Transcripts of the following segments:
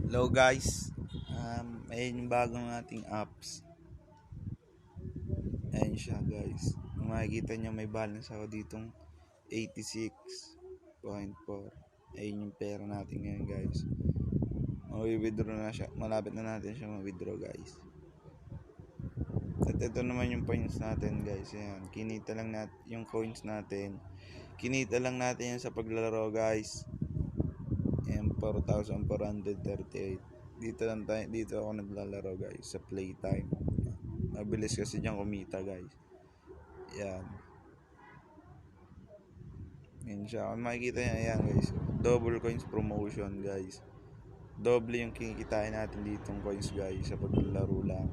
Hello guys, ayun yung bagong ating apps. Ayun siya guys. Kung makikita nyo may balance ako ditong 86.4. Ayun yung pera natin ngayon guys. Mawi-withdraw na siya. Malapit na natin siya ma-withdraw guys. At ito naman yung points natin guys. Ayan. Kinita lang natin yung coins natin. Kinita lang natin yan sa paglalaro guys. Ayan, 4,438. Dito ako naglalaro guys sa playtime. Mabilis kasi diyan kumita guys. Yan. Yan siya. Kung makikita nyo, ayan guys. Double coins promotion guys. Double yung kikitain natin ditong coins guys sa paglalaro lang.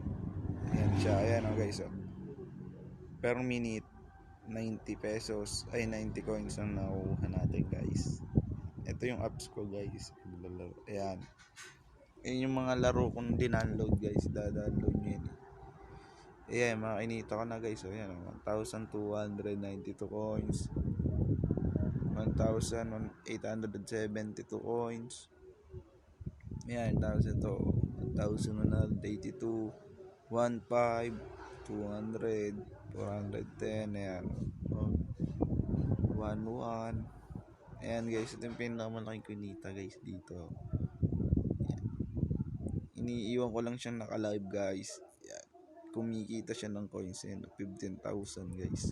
Yan siya. Ayan guys. Per minute, 90 pesos. Ay, 90 coins ang nakukuha natin guys. Ito yung apps ko guys. Ayan. Yan yung mga laro kong dinunload guys. Da-download nyo yun. Ayan, makakinita ko na guys. So, ayan, 1,292 coins. 1,872 coins. Ayan, tapos ito 1,182, 1,500, 200, 410. Ayan, 1,1. Ayan guys, ito yung pinakamalaking kunita guys dito. Ayan. Iniiwan ko lang siyang naka-live guys. Ayan. Kumikita siya ng coins. Ayan, 15,000 guys.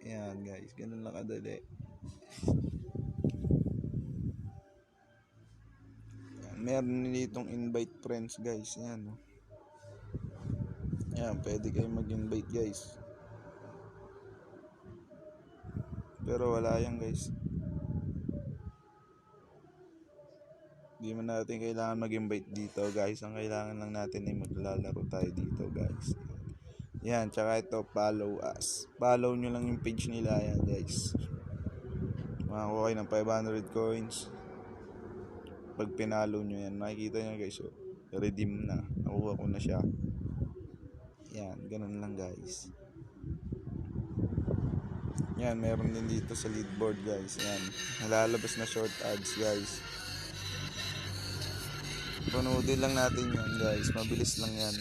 Ayan guys, ganun lang kadali. Meron ditong invite friends guys. Ayan. Ayan, pwede kayo mag-invite guys. Pero wala yan guys. Hindi man natin kailangan mag-invite dito guys. Ang kailangan lang natin ay maglalaro tayo dito guys. Yan, tsaka ito, follow us. Follow nyo lang yung page nila yan guys. Makakuha kayo ng 500 coins. Pag pinalo nyo yan, makikita nyo guys. So, redeem na. Nakuha ko na siya. Yan, ganun lang guys. Yan, meron din dito sa leaderboard guys. Yan, nalalabas na short ads guys. Panoodin lang natin yan guys. Mabilis lang yan.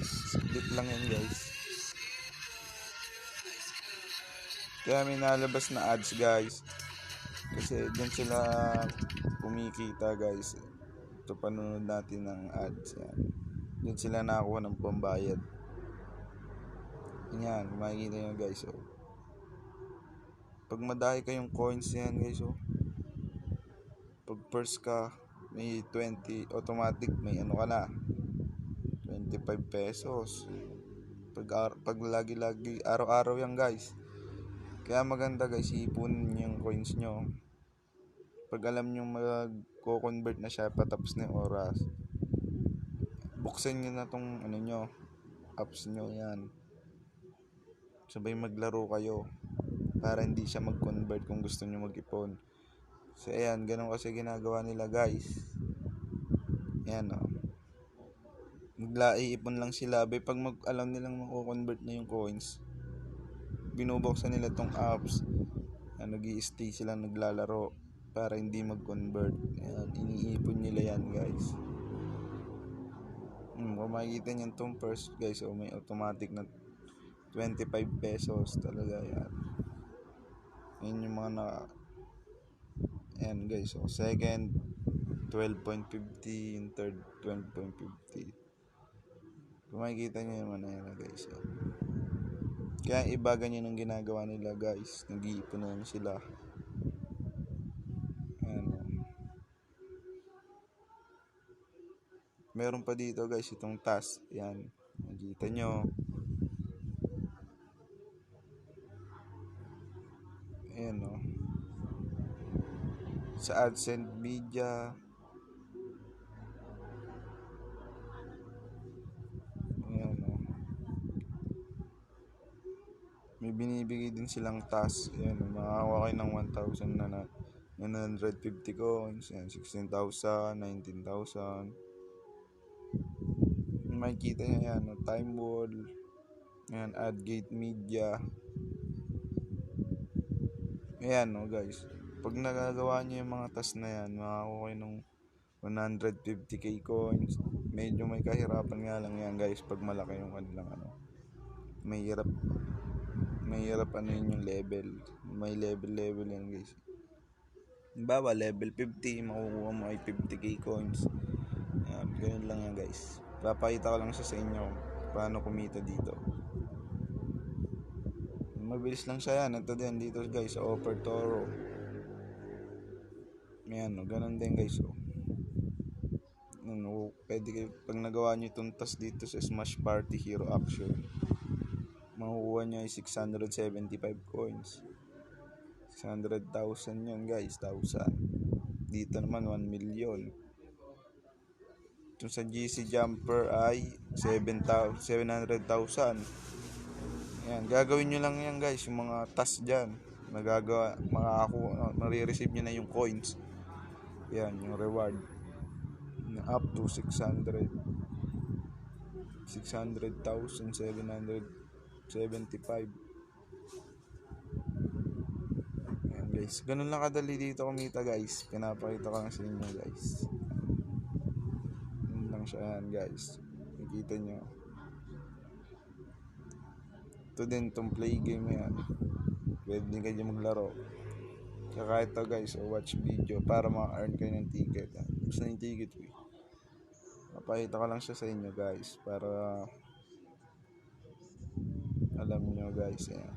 Split lang yan guys. Kaya may nalabas na ads guys. Kasi dyan sila kumikita guys. Ito panonood natin ng ads. Yan. Dyan sila nakakuha ng pambayad. Yan, makikita nyo guys. Oh. Pag madami kayong coins yan guys. Oh. Pag first ka, may 20 automatic, may ano ka na, 25 pesos. Pag lagi-lagi, araw-araw yan guys. Kaya maganda guys, ipunin yung coins nyo. Pag alam nyo mag-convert na siya, patapos na yung oras, buksan nyo na tong ano nyo, apps nyo yan. Sabay maglaro kayo para hindi siya mag-convert kung gusto nyo mag-ipon. So ayan, ganun kasi ginagawa nila guys. Ayan o. Iipon lang sila. Pag alam nilang mako-convert na yung coins, binubuksan nila tong apps. Nag-i-stay sila naglalaro para hindi mag-convert. Ayan, iniipon nila yan guys. Kung makikita nyo itong first guys, so may automatic na 25 pesos talaga yan. Yan yung mga ayan guys, so second 12.50, yung third 12.50. Kung makikita nyo yung mga yan guys, so. Kaya iba ganyan ang ginagawa nila guys. Nag-iipon na sila. Ayan. Meron pa dito guys itong task. Ayan, makikita nyo. Ayan o. Sa AdSense Media. Ayan o. May binibigay din silang task. Ayan o. Makakawa kayo ng 1,000 na 950 coins. Ayan, 16,000, 19,000. Makikita nyo yan o. Time Wall. Ayan, AdGate Media. Ayan o guys. Pag nagagawa nyo yung mga task na yan, makakuha kayo ng 150k coins. Medyo may kahirapan nga lang yan guys pag malaki yung kanilang ano. Mahirap ano yun yung level. May level yan guys. Bawa level 50, makukuha mo ay 50k coins. Ayan, ganun lang yan guys. Papakita ko lang sa inyo paano kumita dito. Mabilis lang siya yan. Ito din dito guys, offer Toro. Ayan, ganun din guys. Pwede kayo, pag nagawa nyo itong task dito sa Smash Party Hero Action, makukuha nyo ay 675 coins. 600,000 yun guys, 1,000. Dito naman 1 million. Itong sa GC Jumper ay 700,000. Ayan, gagawin nyo lang yan guys, yung mga task dyan. Marireceive nyo na yung coins. Yan, yung reward. Up to 600,775. Ayan guys, ganun lang kadali dito kumita guys. Pinapakita ko lang sa inyo guys. Ganun lang siya yan guys. Nakikita nyo. Ito din itong play game yan. Pwede din kayo maglaro. Kaya ito guys, watch video para maka-earn kayo ng ticket. Gusto ng ticket ko. Papakita ko lang siya sa inyo guys para alam nyo guys. Ayan.